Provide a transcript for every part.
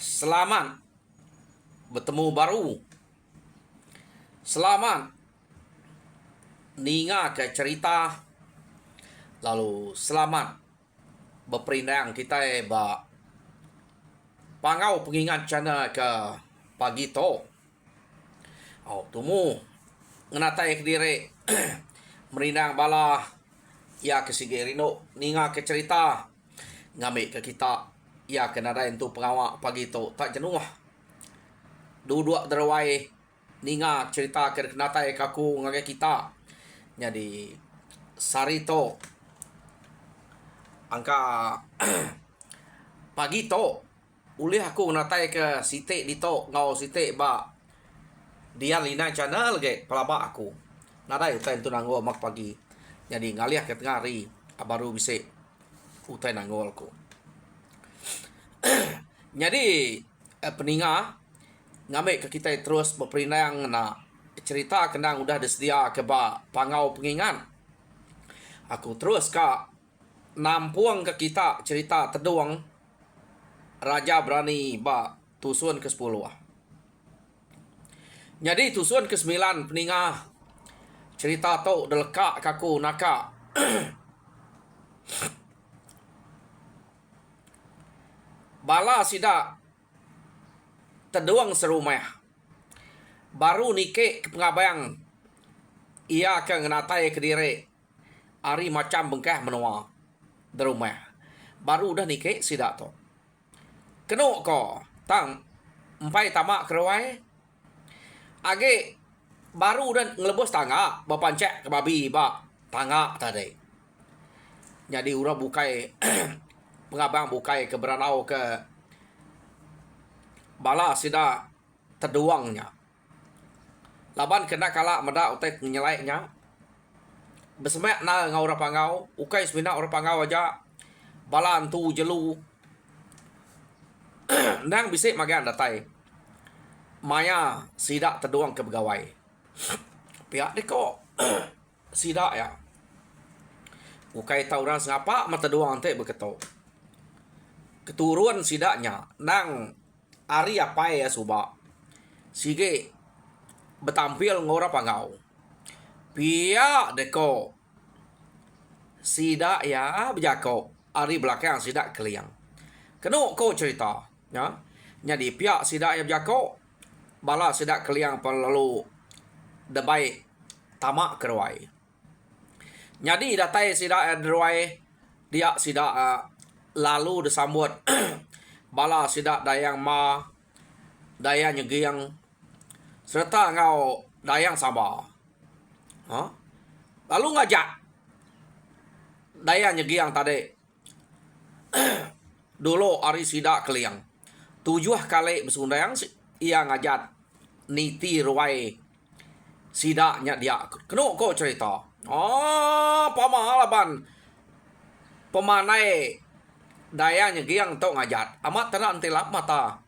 Selamat bertemu baru. Selamat ninga ke cerita. Lalu selamat berperindang kita ba pangau pengingat cana ke pagi to. Tumu ngenatai ke diri merindang bala ya ke sigirino ninga ke cerita ngambil ke kita ya kena ada itu pengawak pagi tu tak jenuh dua derawai ninga cerita ke kenatai kaku ngagai kita jadi sari to angka pagi to ulih aku natai ke site di to ngau site ba dia lina channel ge pelaba aku nadai utai tu nanggo mak pagi jadi ngaliah ke tengah hari baru bisa utai nanggo aku. Jadi peninga ngambil ke kita terus berperindang na cerita kenang udah disedia ke ba pangau pengingat. Aku terus ka nampuang ke kita cerita teduang Raja Berani ba tusun ke-10. Jadi tusun ke-9 peninga cerita tu deleka kaku naka bala sida teduang serumah baru nike ke pengabayang ia ke ngenatai ke diri ari macam bengkah menua di rumah baru udah nike sida to keno ko tang empai tamak kerawai age baru udah ngelebos tangga bapancek ke babi ba tangga tadi jadi urang bukai pengabang bukai ke beranau ke bala sida teduangnya laban kena kala meda utai nyelaiknya besemek na ngau ora pangau ukai semina ora pangau aja bala antu jelu nang bisik magan datai maya sida teduang ke begawai pihak deko sida ya ukai tauran sengapa mata teduang ante beketo keturuan sidaknya nang ari apa ya suba sige betampil ngora pangau pia deko sidak ya bejako ari belakang sidak keliang keno ko cerita ya jadi pia sidak ya bejako bala sidak keliang lalu debai tamak keruai jadi datai sidak ya deruai dia sidak lalu disambut bala sidak dayang ma dayang nyegiang serta ngau dayang Sabah lalu ngajak dayang nyegiang tadi dulu ari sidak keliang 7 kali besundayang ia ngajak niti ruai sidaknya dia keno ko cerita pamalaban pemanai daya nyegiang tau ngajat amat tenan telap mata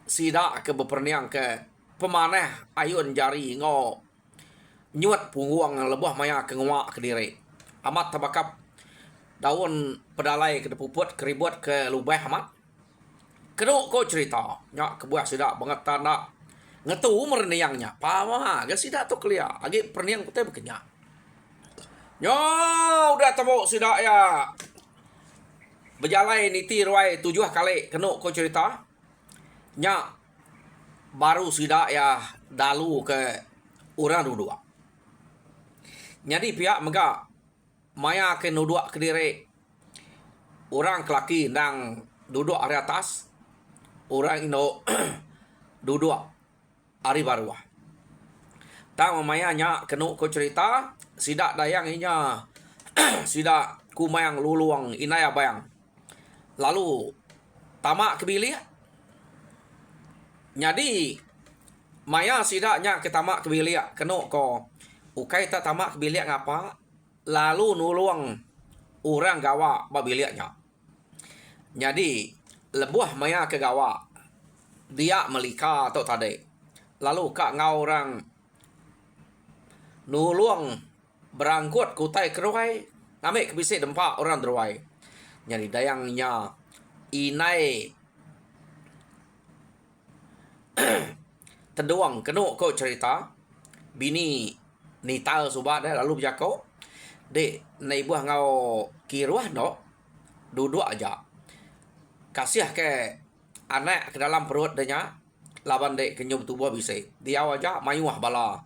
sida ke beperniang ke pemaneh ayun jari ngo nyuat pungguang lebuh maya ke ngwa ke diri amat tabakap daun pedalai ke depuput keribut ke lubah amat keno ko cerita nya kebuah sida banget tanda ngetu merniangnya pama ga sida tu kelia agi perniang kutai bekenya yo udah temu sida ya berjalai niti ruai 7 kali keno ko cerita nya baru sida ya dalu ke orang duduk jadi pihak mega maya ke nuduk ke diri orang kelaki nang duduk ari atas orang indo duduk ari bawah tang mayanya keno ko cerita sida dayang inya sida kumayang luluang inaya bayang lalu tamak kebilik jadi maya sidaknya ke tamak kebilik keno ko ukai tak tamak kebilik ngapa lalu nuluang orang gawa babiliknya jadi lebuah maya ke gawa dia melika atau tadi lalu kak ngau orang nuluang berangkut kutai keruai ngamik kebisik dempak orang deruai jadi dayangnya inai Teduang kenu ko cerita bini nital subat lalu berjako dek nai buah ngau kiruah no duduk aja kasih ke anak ke dalam perut denya laban dek kenyum tubuh bisa dia aja mayuah bala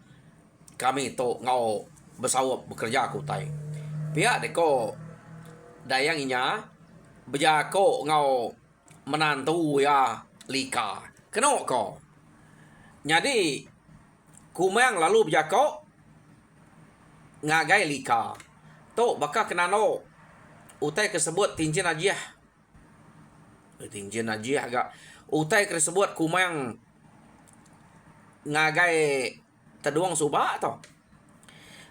kami to ngau bersawap bekerja aku tai pihak deko dayang inya berjako ngau menantu ya lika kenu ko jadi kumang lalu berjako ngagai lika to baka kenano utai tersebut tinjin aja agak utai tersebut kumang ngagai teduang subak to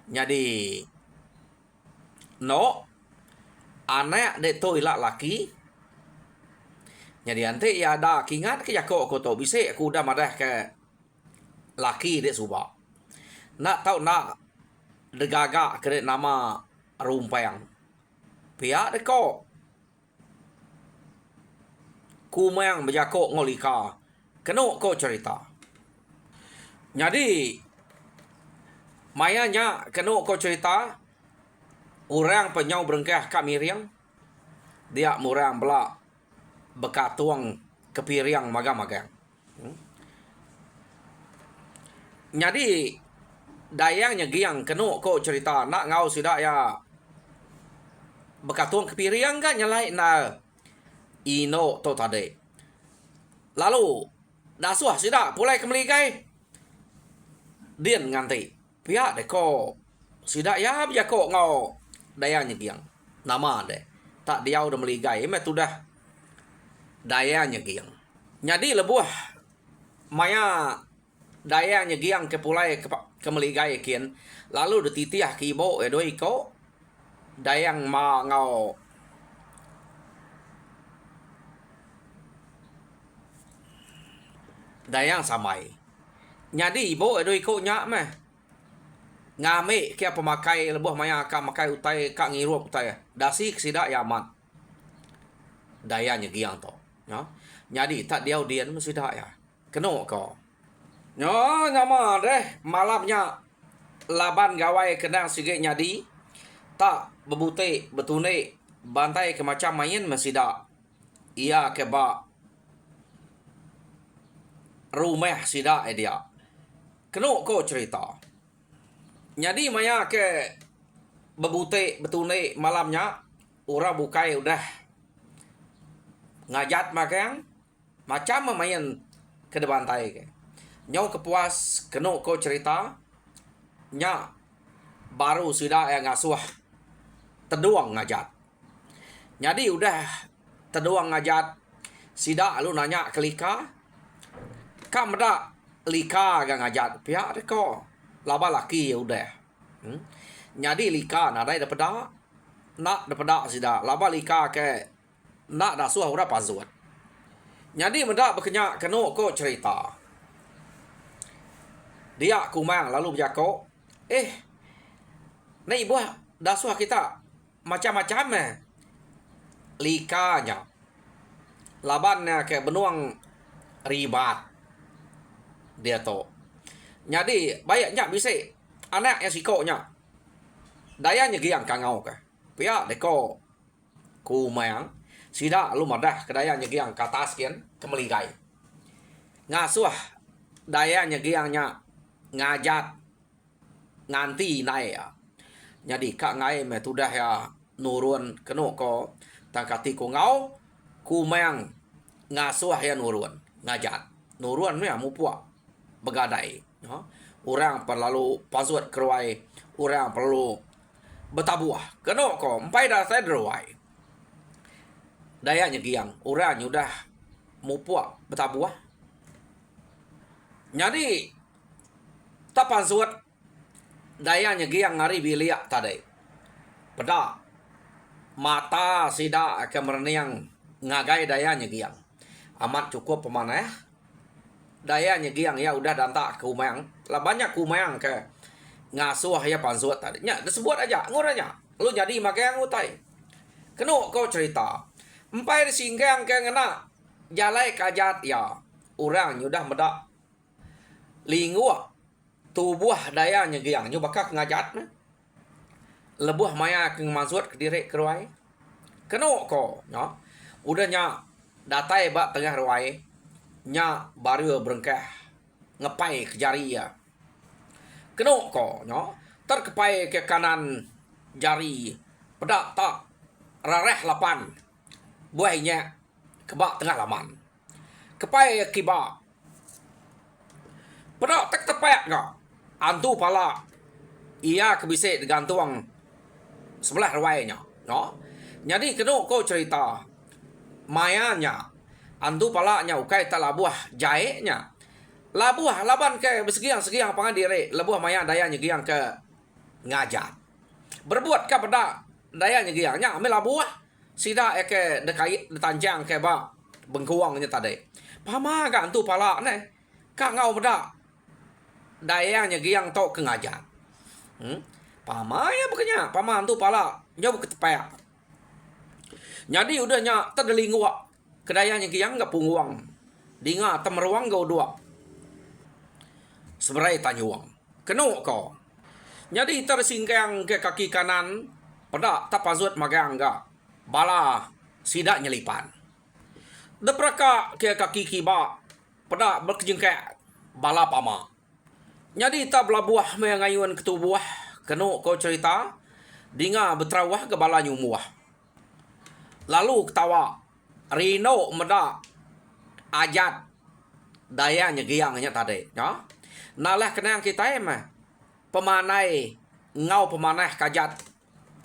jadi no anak de to ilak laki jadi ante ya ada kingat ke jako ko to bisa aku dah madah ke laki de subak nak tahu nak degaga kere nama rumpayang pihak deko kumang berjako ngolika kenu ko cerita jadi mayanya kenu ko cerita orang penyau berengkah kat miriang dia murang belak bekatuang kepiriang magang-magang jadi dayangnya giang kenu ko cerita nak ngau sudah ya bekatuang kepiriang kan nyalai na ino to tade lalu dasuah sudah pulai kemelikai dian nganti pihak deko sudah ya bijako ngau dayangnya giang nama de tak diau dah meligai tu dah dayangnya giang jadi lebuah maya dayangnya giang ke pulai ke meligai kian lalu detitiah ki ibo edoi ko dayang ma ngau dayang samai jadi ibo edoi ko nya meh ngame kia pemakai lebuh maya ka makai utai ka ngirup utai dasi sida yaman dayanya giang to ya jadi tak diau dian sida ya keno ko no nama deh malamnya laban gawai kenang sige nyadi tak bebute betune bantai ke macam main masida ia ke ba rumah sida dia keno ko cerita jadi maya ke bebute betune malamnya ura bukai udah ngajat makang macam main ke bantai ke nyau kepuas keno ko cerita nya baru sudah yang ngasuh teduang ngajat jadi udah teduang ngajat sida lu nanya ke lika kam da lika gang ngajat pihak deko laba laki ya udah jadi lika nadai daripada nak daripada sida laba lika ke nak dasuh ura pazuat jadi mendak berkenyak keno ko cerita dia kumang lalu berjako ni buah dasuh kita macam-macam likanya labannya ke benuang ribat dia to jadi bayaknya bisa anak yang sikonya dayanya giang kangau ke pihak deko kumang sida lu madah kedayanya giang katas kian kemeligai ngasuh dayanya giangnya ngajat nganti naik ya jadi kak ngai me tudah ya nurun keno ko tangkati ko ngau kumang ngasuh ya nurun ngajat nurun ya mupua begadai orang perlu pasuat keruai orang perlu betabuah keno ko empai dah saya deruai dayanya giang orang udah mupua betabuah jadi tapan suat dayanya giang ngari biliak tadi pada mata sida kemerniang ngagai dayanya giang amat cukup pemanah dayanya giang ya udah dantak kumang lah banyak kumang ke ngasuh ya pansuat tadi nya disebut aja nguranya lu jadi makai ngutai keno kau cerita empai singgang ke ngena jalai kajat ya orang udah medak lingua tubuh daya nyegiang nyu bakak ngajat na lebuh maya keng mazut ke direk keruai keno ko nya udah nya datai ba tengah ruai nya baru berengkah ngepai ke jari ya keno ko nya terkepai ke kanan jari pedak tak rareh lapan buahnya kebak tengah laman kepai kiba pedak tek tepek ka antu pala ia kebisik digantung sebelah ruainya no jadi keno ko cerita mayanya antu palanya ukai tak labuah jaeknya labuah laban ke bersegiang-segiang pangan diri lebuah maya dayanya giang ke ngajat berbuat ke pada dayanya giangnya ambil labuah sida ke dekai detanjang ke ba bengkuangnya tadi pama ka antu pala ne ka ngau pada dayanya giang tok ke ngajat pama ya bukannya pama antu pala nyoba ketepek jadi udahnya terdelingua kedayanya giang nggak punguang dinga temeruang gau dua seberai tanyuang keno ko jadi tersingkang ke kaki kanan pada tapazut magang ga bala sidak nyelipan depraka ke kaki kiba pada berkejengkak bala pama jadi tak belabuah mengayuan ketubuh keno ko cerita dinga betrawah ke bala nyumuah lalu ketawa Rino meda ajat dayanya giangnya tadi ya nalah kenang kita mah pemanai ngau pemanah kajat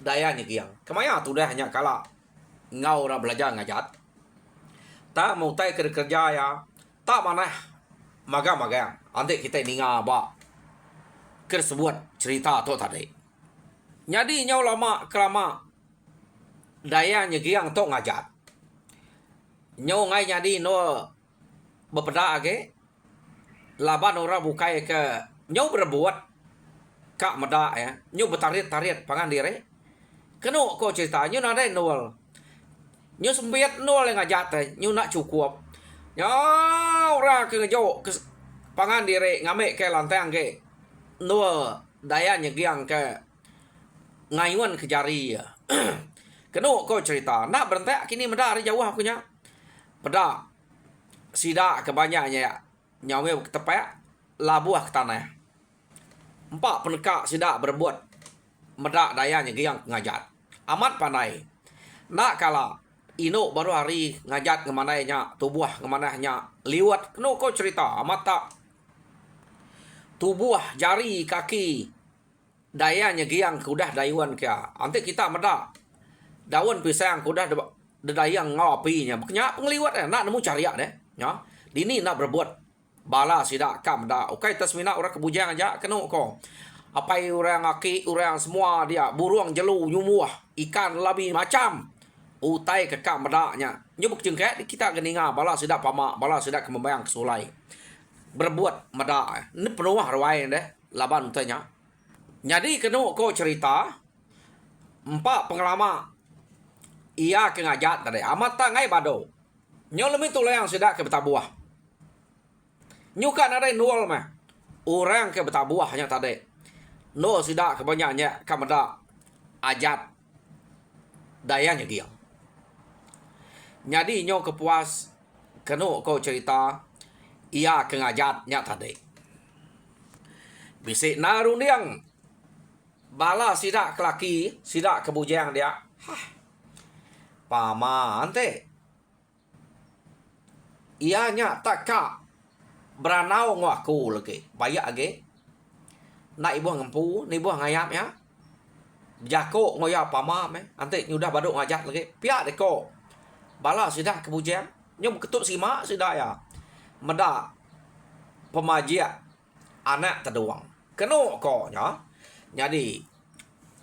dayanya giang kemaya tu dah hanya kala ngau ra belajar ngajat tak mau tai kerja ya tak manah maga ante kita ninga ba kersebut cerita tu tadi jadi nyau lama kelama dayanya giang tok ngajat nyau ngai jadi no bepeda age laban ora bukai ke nyau berbuat kak meda ya nyau betarit pangan diri keno ko ceritanya nada nol nyau sembiat nol yang ngajat nyau nak cukup nyau ora ke ngejo pangan diri ngame ke lantang ke no daya nyegiang ke ngayuan ke jari ya keno ko cerita nak berhenti kini meda hari jauh akunya peda sida kebanyaknya ya nyawe ketepek labuah ke tanah empat penekak sida berbuat medak dayanya giang ngajat amat pandai nak kala ino baru hari ngajat kemananya tubuh kemananya liwat keno ko cerita amat tak tubuh jari kaki dayanya giang kudah dayuan kia ante kita medak daun pisang kudah dedayang ngapinya beknya pengliwat nak nemu cariak deh ya dini nak berbuat bala sida kam da okai tasmina orang kebujang aja keno ko apa orang aki orang semua dia buruang jelu nyumuah ikan labi macam utai ke kam da-nya nyubuk jengket kita geninga bala sida pama bala sida kembayang kesulai berbuat meda ni penuh rawai deh laban utanya jadi keno ko cerita empat pengalaman ia ke ngajat tadi amat tak ngai bado nyolemi tu yang sudah ke betabuah nyuka ada nol mah orang ke betabuahnya tadi no sudah kebanyakannya kamada ajat dayanya dia jadi nyo kepuas keno kau cerita ia ke ngajatnya tadi bisik naruniang bala sidak kelaki sidak kebujang dia pama ante ianya tak ka beranau ngaku lagi bayak age nak ibu ngempu ni ibu ngayap ya jako ngoya pama me ante nyudah baduk ngajat lagi pia deko bala sudah kebujang nyom ketuk simak sudah ya meda pemajia anak terduang keno ko nya jadi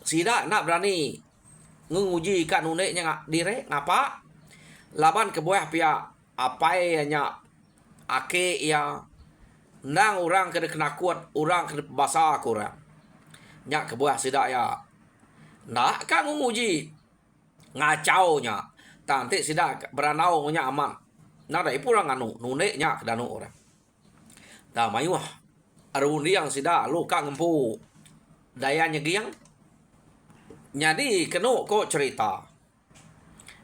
sida nak berani nguji kan uneknya ngak dire ngapa laban ke buah pia apa nya ake ya nang orang kena kena kuat orang kena bahasa kurang nyak ke buah sida ya nak kan nguji ngacau nya tanti sida beranau nya aman nah dai purang anu nuneknya ke danu orang dah mayuah Arundiang sida lu ka ngempu daya nyegiang. Jadi kenu ko cerita.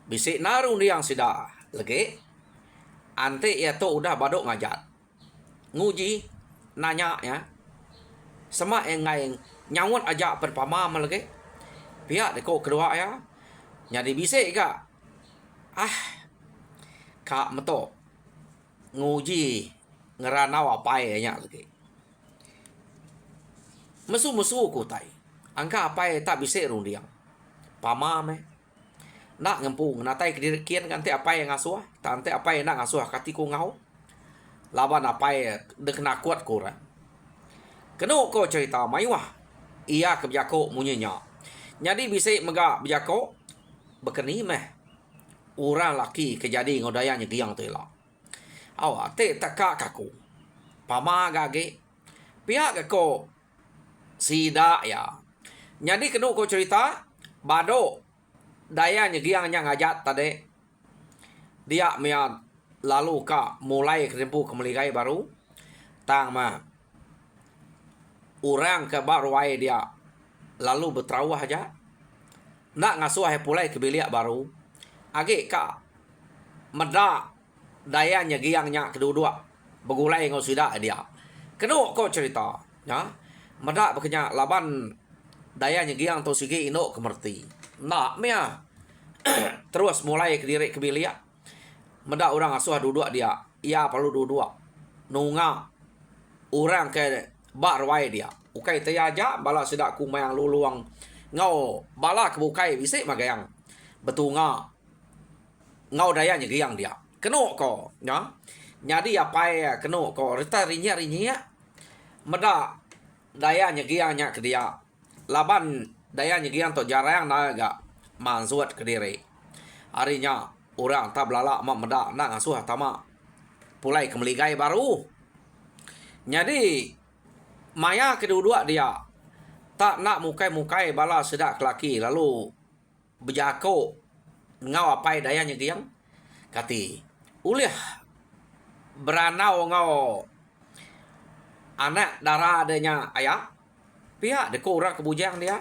Bisik narundiang sida lagi. Ante ya to udah badok ngajat. Nguji nanya ya. Sama yang ngai nyawat aja perpama lagi. Pihak deko kedua ya. Jadi bisik ka. Kak meto nguji ngeranau apa ya lagi. Mesu-mesu ku tai. Angka apa tak bisa rundiang. Pama me. Nak ngempung natai kedirikian kan apa yang ngasuh. Tante apa yang nak ngasuh kati ku ngau. Laban apa dek nak kuat kurang. Keno ko cerita maiwah. Ia ke bijako munyenya. Jadi bisa mega bijako bekeni meh. Orang laki kejadi ngodayanya giang tu lah. Awak te taka kaku. Pama gage. Pihak ko sida ya. Jadi kena ko cerita bado dayanya giang yang ngajat tadi. Dia mea lalu ka mulai kerempu kemeligai baru. Tang ma orang ke barwai dia lalu berterawah aja. Nak ngasuh pulai ke bilik baru. Age ka meda dayanya giangnya kedua-dua begulai ngau sida dia. Kena ko cerita ya. Meda bekenya laban dayanya giang to sige ino kemerti. Nak mea terus mulai ke diri ke bilik. Meda orang asuh duduk dia. Ia perlu duduk. Nunga orang ke barwai dia. Ukai teyaja bala sida ku mayang luluang ngau bala kebukai bisik magayang. Betunga ngau dayanya giang dia. Keno ko ya. Jadi apa ya keno ko rita rinya meda dayanya giangnya ke dia. Laban dayanya giang to jarang naga mansuat ke diri. Harinya orang tak belala mak meda nak ngasuh tama pulai kemeligai baru. Jadi maya kedua dia tak nak mukai-mukai bala sedak kelaki lalu berjako ngau apa dayanya giang kati uliah beranau ngau anak darah adanya ayah pihak deko orang kebujang dia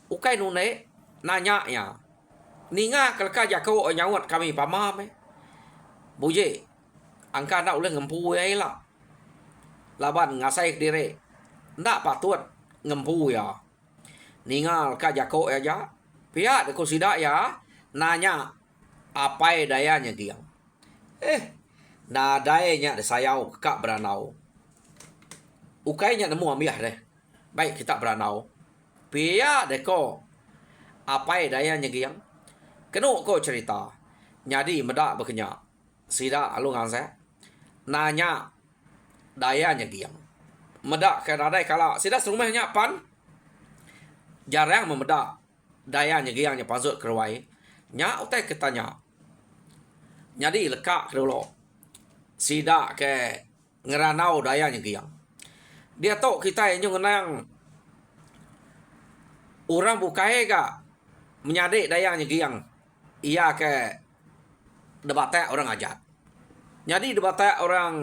ukai nune nanya ya ninga kelka jako nyawat kami pamam buje angka nak ulah ngempu ai lah laban ngasai diri ndak patut ngempu ya ningal ka jako aja pihak deko sidak ya nanya apa dayanya giang. Nadainya de sayau kak beranau. Ukainya nemu amiah deh. Baik kita beranau. Pia deko apa dayanya giang. Kenu ko cerita. Jadi meda bekenya. Sida alung saya nanya dayanya giang. Meda ke radai kala sida serumahnya pan. Jarang memeda dayanya giangnya pasut kerwai. Nya utai ketanya. Jadi lekak dulu. Sida ke ngeranau dayanya giang. Dia tahu kita yang ngenang orang bukai ga menyadik dayanya giang. Ia ke debatnya orang ajat. Jadi debatnya orang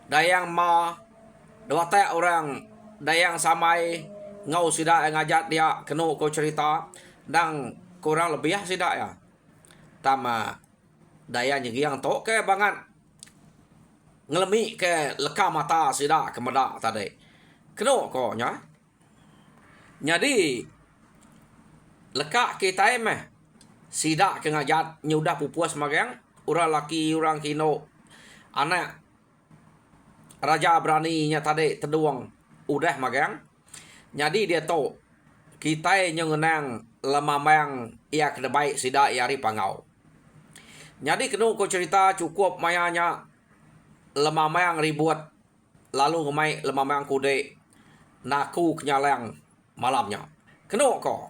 dayang ma, debatnya orang dayang samai ngau sida ngajat dia kenu ko cerita dan kurang lebih sida ya. Tama dayanya giang to ke bangan ngelemi ke leka mata sida ke meda tadi. Keno ko nya. Jadi leka kita meh sida ke ngajat nyudah pupuas magang urang laki urang kino anak raja beraninya tadi teduang udah magang. Jadi dia to kita nyengenang lemamang ia kena baik sida iari pangau. Jadi kena ko cerita cukup mayanya lemamang ribut lalu ngemai lemamang kude naku kenyalang malamnya. Kena ko.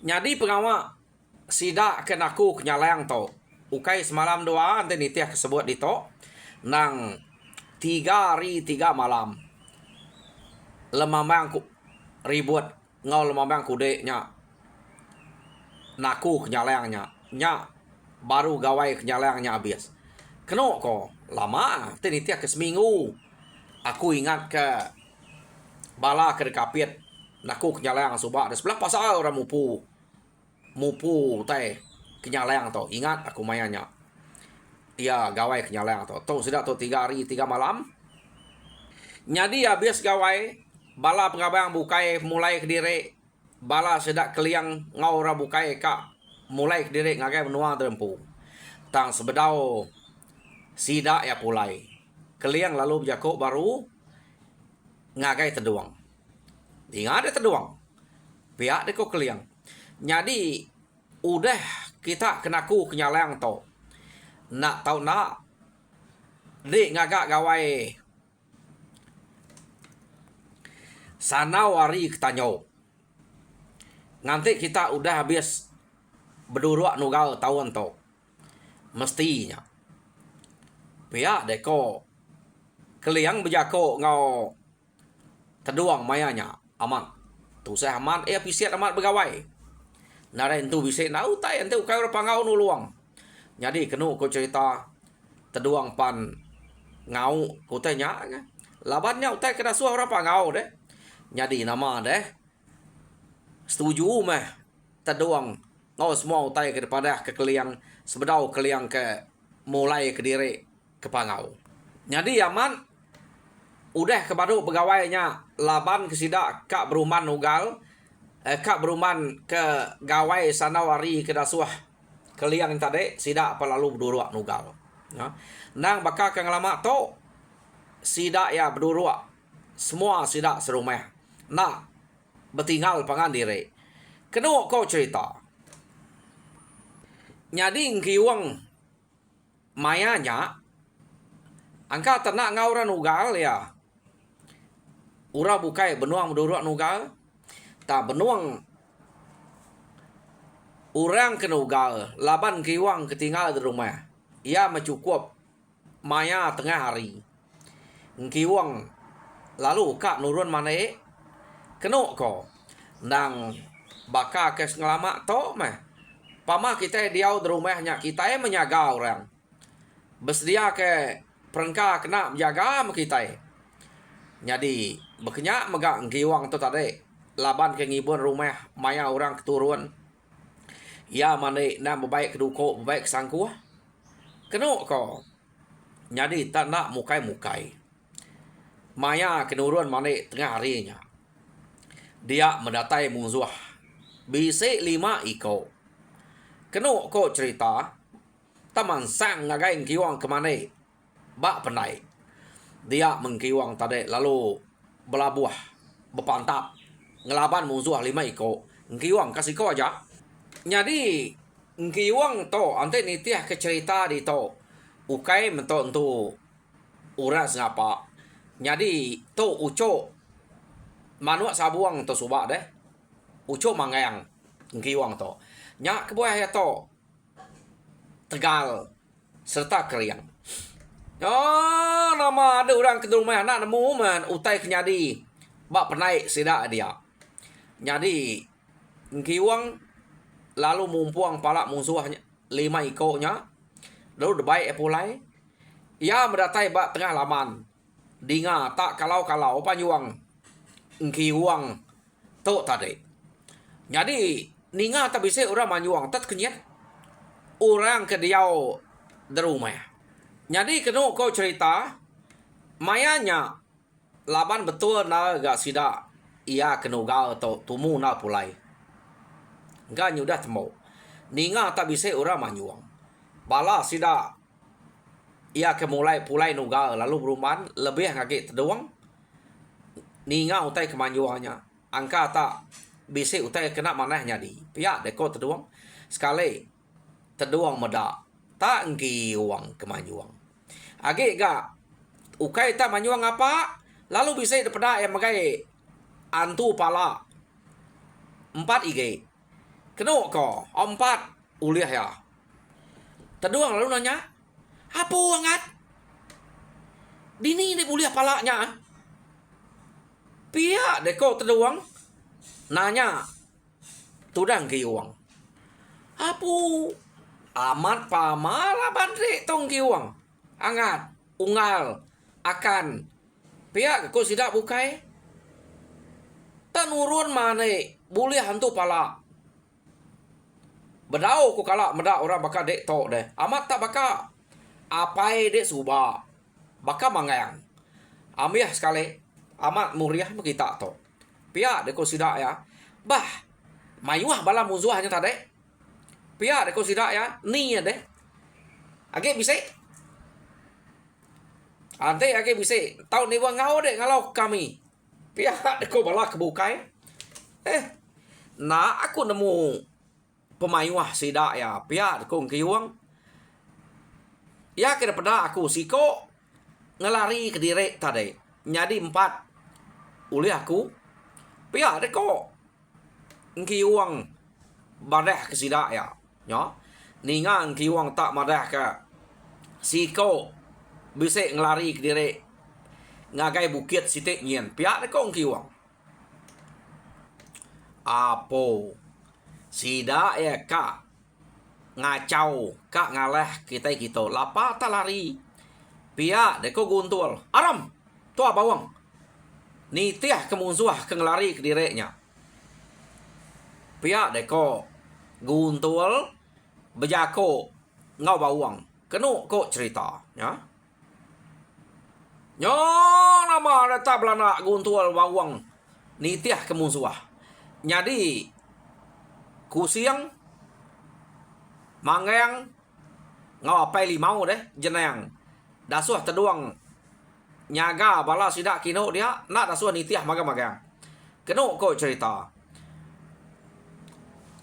Jadi pengawa sida ke naku kenyalang to. Ukai semalam doa ante nitiah kesebut dito nang 3 hari 3 malam. Lemamang ribut ngau lemamang kude nya naku kenyalangnya nya baru gawai kenyalangnya habis Kena ko lama tini tiak ke seminggu. Aku ingat ke bala ke dekapit naku kenyalang subak de sebelah pasal orang mupu tai kenyalang to. Ingat aku mayanya. Ya gawai kenyalang to. To sudah to 3 hari 3 malam. Jadi habis gawai bala pengabang bukai mulai ke diri bala sedak keliang ngau ra bukai kak mulai ke diri ngagai menua terempu. Tang sebedau sida ya pulai. Keliang lalu berjakuk baru ngagai terduang. Ingat ada terduang. Pihak deko keliang. Jadi udah kita kenaku kenyalang to. Nak tahu nak di ngagak gawai sanawari ketanyo. Nanti kita udah habis berduruk nugal tahun to. Mestinya. Pihak deko keliang berjakuk ngau terduang mayanya aman. Tu saya aman pisiat amat bergawai. Naren tu bisa nau tai ente ukai ora pangau nuluang. Jadi kenu ko cerita terduang pan ngau ko tanya labannya utai kena suah ora pangau deh. Jadi nama deh setuju meh terduang ngau semua utai kepada ke keliang sebedau keliang ke mulai ke diri ke pangau. Jadi aman udah kebadu pegawainya laban kesida kak beruman nugal kak beruman ke gawai sanawari ke dasuah keliang tadi sida pelalu berduruk nugal ya. Nang bakal ke ngelama to sida ya berduruk semua sida serumah nak bertinggal pangan diri kena kau cerita nyadi ngiwang mayanya angka tenak ngauran nugal ya ura bukai benuang berduruk nugal. Tak benuang orang kenugal. Laban kiwang ketinggal di rumah. Ia mencukup maya tengah hari. Kiwang lalu kak nurun mana kena ko. Nang baka kes ngelama to meh. Pama kita diau di rumahnya. Kita menjaga orang. Bersedia ke perengka kena menjaga kita. Jadi berkenyak megak ngiwang tu tadi laban ke ngibun rumah maya orang keturun ya mana nak berbaik keduko berbaik sangkuh kena ko jadi tak nak mukai maya kenurun mana tengah harinya dia mendatai musuh bisik 5 iko kena ko cerita taman sang ngagai ngiwang ke mana bak penai dia mengkiwang tadi lalu belabuh berpantap ngelaban musuh 5 iko ngkiwang kasih ko aja jadi ngkiwang to ante nitiah ke cerita di to ukai mento tu uras ngapa jadi to uco manuak sabuang to subak deh uco mangayang ngkiwang to nyak kebuah ya to tegal serta keriang. Oh, nama ada orang ke rumah anak nemu man utai kenyadi. Bak penai sida dia. Jadi ngiwang lalu mumpuang palak musuhnya 5 ikornya. Lalu debai pulai. Ia mendatai bak tengah laman. Dinga tak kalau panyuang ngiwang tu tadi. Jadi ninga tak bisa orang manyuang tat kenyat. Orang ke diau di rumah. Jadi kena kau cerita mayanya laban betul na gak sida ia kena gal atau tumu na pulai. Gak nyudah temu. Ninga tak bisa orang manyuang. Bala sida ia kemulai pulai nugal lalu beruman lebih ngagik terdoang. Ninga utai kemanyuangnya. Angka tak bisa utai kena manahnya di. Pihak deko terdoang. Sekali terdoang medak. Tak ngiwang kemanyuang. Agak gak ukai tak manyuang apa lalu bisa daripada yang magai antu pala 4 ige kena ko 4 uliah ya terduang lalu nanya apa angat dini ni uliah palanya pihak deko terduang nanya tudang kiwang apa amat pamala bandre tong kiwang Angat, ungal, akan. Pihak ko sida bukai. Tanurun mane, boleh hantu pala. Bedau ko kala meda orang baka dek tok deh. Amat tak baka. Apai dek suba. Baka mangang. Amiah sekali. Amat muriah kita tok. Pihak dek ko sida ya. Bah, mayuah bala musuhnya tadi. Pihak dek ko sida ya. Ni ya deh. Age bisa. Ante age bisa. Tahun ni ngau dek ngalau kami. Pihak dek ko bala kebukai. Nah aku nemu pemayuah sida ya. Pihak dek ko kiwang. Ya kira pada aku siko ngelari ke direk tadi. Nyadi 4 uli aku. Pihak dek ko kiwang badah ke sida ya. Ya. Ninga kiwang tak madah ke siko bisa ngelari ke direk ngagai bukit sitik nyen. Pihak dek ko kiwang. Apo sida ya kak ngacau kak ngalah kita lapa tak lari pihak deko guntul aram tua bawang nitiah kemusuh ke ngelari ke direknya pihak deko guntul bejako ngau bawang kenu kok cerita ya nyo nama data belana guntul bawang nitiah kemusuh jadi kusiang mangang ngau apai limau deh jenang dasuh teduang nyaga bala sidak kino dia nak dasuh nitiah magang-magang keno ko cerita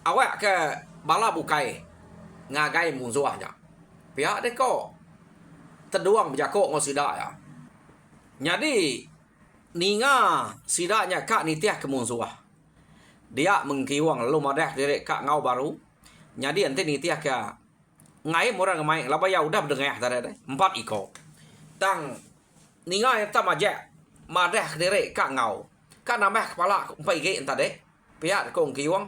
awak ke bala bukai ngagai musuhnya pihak deh ko teduang berjako ngau sidak ya jadi ninga sidaknya kak nitiah ke musuh dia mengkiwang lalu madah direk kak ngau baru jadi ente nitiah ke ngai orang ngai laba ya udah berdengah tadi deh 4 iko tang ninga eta majak madah direk kak ngau kak nambah kepala umpai ge enta deh pihak ko kiwang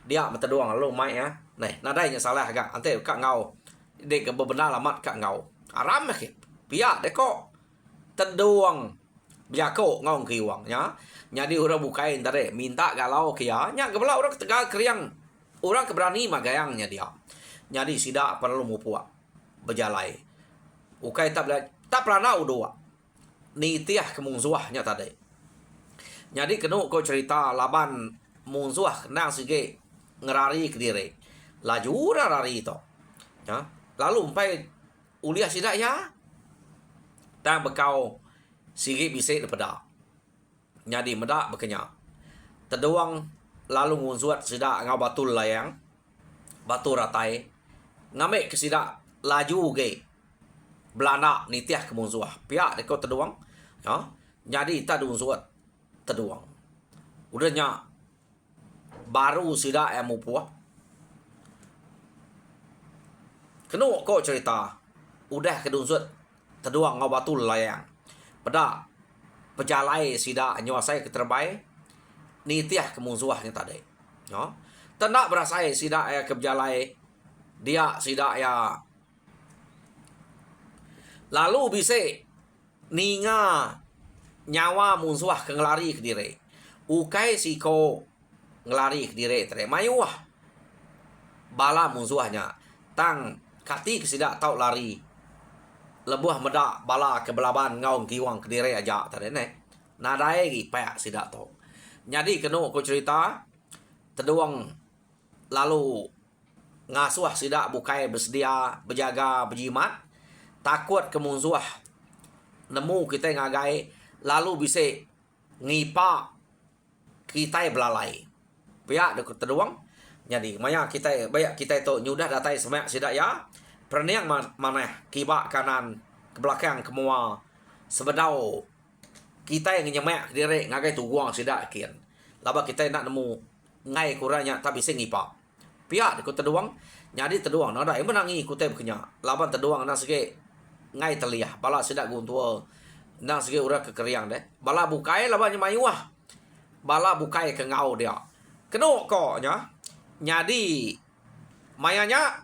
dia metedong lalu mai ya nih nadainya salah agak ante kak ngau dek bebenar lamat kak ngau aram ke pihak deh ko teduang biako ngau kiwang ya jadi orang bukain tadi minta galau kia nya gebela orang tegal kriang orang keberani magayangnya dia. Jadi sida perlu mupua berjalai. Ukai tak pernah udua. Nitiah kemungsuahnya tadi. Jadi kenu kau cerita laban mungsuah nang sige ngerari ke diri. Laju rari itu. Ya. Lalu umpai uliah sida ya. Tang bekau sige bisa daripada. Jadi medak berkenyak. Teduang lalu ngunsuat sida ngau batul layang batu ratai ngamek ke sida laju ge belana nitiah ke munsuah pihak deko teduang ya jadi ta dunsuat teduang udahnya baru sida yang mupua kenu ko cerita udah kedunsuat teduang ngau batul layang pada pejalai sida nyuasai keterbaik nitiah kemusuhnya tadi. Ya. Tendak berasai sida ya keberjalai dia sida ya. Lalu bisa ninga nyawa musuh ke ngelari ke diri. Ukai siko ngelari ke diri tadi. Mayuah bala musuhnya tang kati ke sida tau lari. Lebuh medak bala ke belaban ngau kiwang ke diri aja tadi ne. Nadai gi payak sida tau. Jadi kenu ko cerita teduang lalu ngasuh sida bukai bersedia berjaga berjimat takut ke musuh nemu kita ngagai lalu bisa ngipa kita belalai pihak dek teduang jadi maya kita banyak kita itu nyudah datai semak sida ya perniang mana kiba kanan ke belakang ke mua sebedau kita yang nyemek diri ngagai tuguang sida kian laba kita nak nemu ngai kurangnya tak bisa ngipa pihak dek teduang jadi teduang nada yang menangi kutai berkenya laban teduang nak sege ngai teliah bala sida guntua nak sege ura kekeriang deh bala bukai laba nyemayuah bala bukai ke ngau dia kenu ko nya jadi mayanya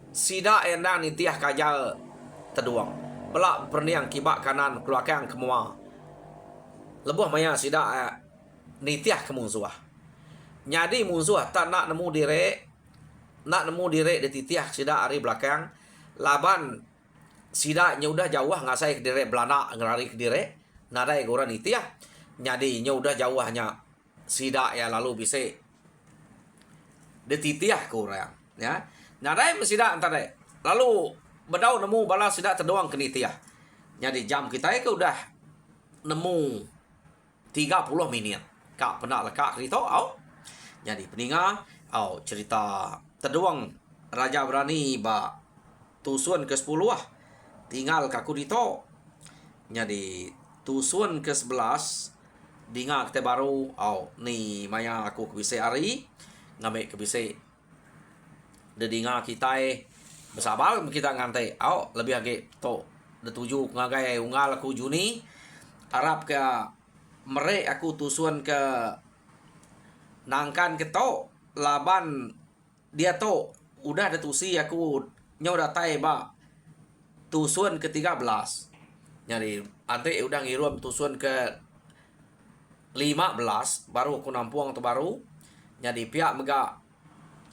sida endang nitiah kajal teduang. Pelak perniang kibak kanan keluarkan kemua. Lebuh maya sida nitiah ke musuh. Nyadi musuh tak nak nemu direk. Nak nemu direk di titiah sida hari belakang. Laban sida nyudah jauh ngasai ke direk belana ngerari ke direk. Nadai gora nitiah. Nyadi nyudah jauh hanya sida ya lalu bisa di titiah ke orang. Ya. Nadai mesida antara. Lalu bedau nemu bala sida terdoang ke nitiah. Jadi jam kita ke udah nemu 30 menit. Kak pernah lekak cerita au. Jadi peninga au cerita terdoang Raja Berani ba tusun ke-10 lah. Tinggal kaku dito. Jadi tusun ke-11 dinga kita baru au ni maya aku kebise hari ngambil kebise dedinga kita bersabar kita ngantai au lebih lagi to detuju ngagai unggal aku Juni Arab ke merek aku tusuan ke nangkan ke to laban dia to udah ada tusi aku nyo datai ba tusuan ke-13 jadi ante udah ngirum tusuan ke 15 baru aku nampuang tu baru jadi pihak mega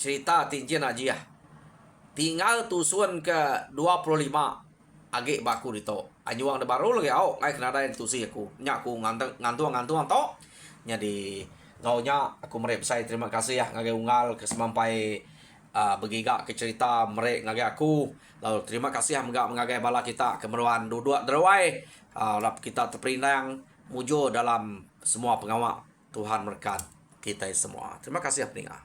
cerita tinjin aja ya tinggal tusuan ke 25 agak baku dito anjuang de baru lagi au ngai kena ada tusi aku nyaku ngantuang to jadi ngaunya aku merek saya terima kasih ya ngagai unggal ke semampai begiga ke cerita merek ngagai aku lalu terima kasih ya mengagai bala kita kemeruan duduk derawai lap kita terperinang mujo dalam semua pengawal Tuhan berkat kita semua. Terima kasih ya pendengar.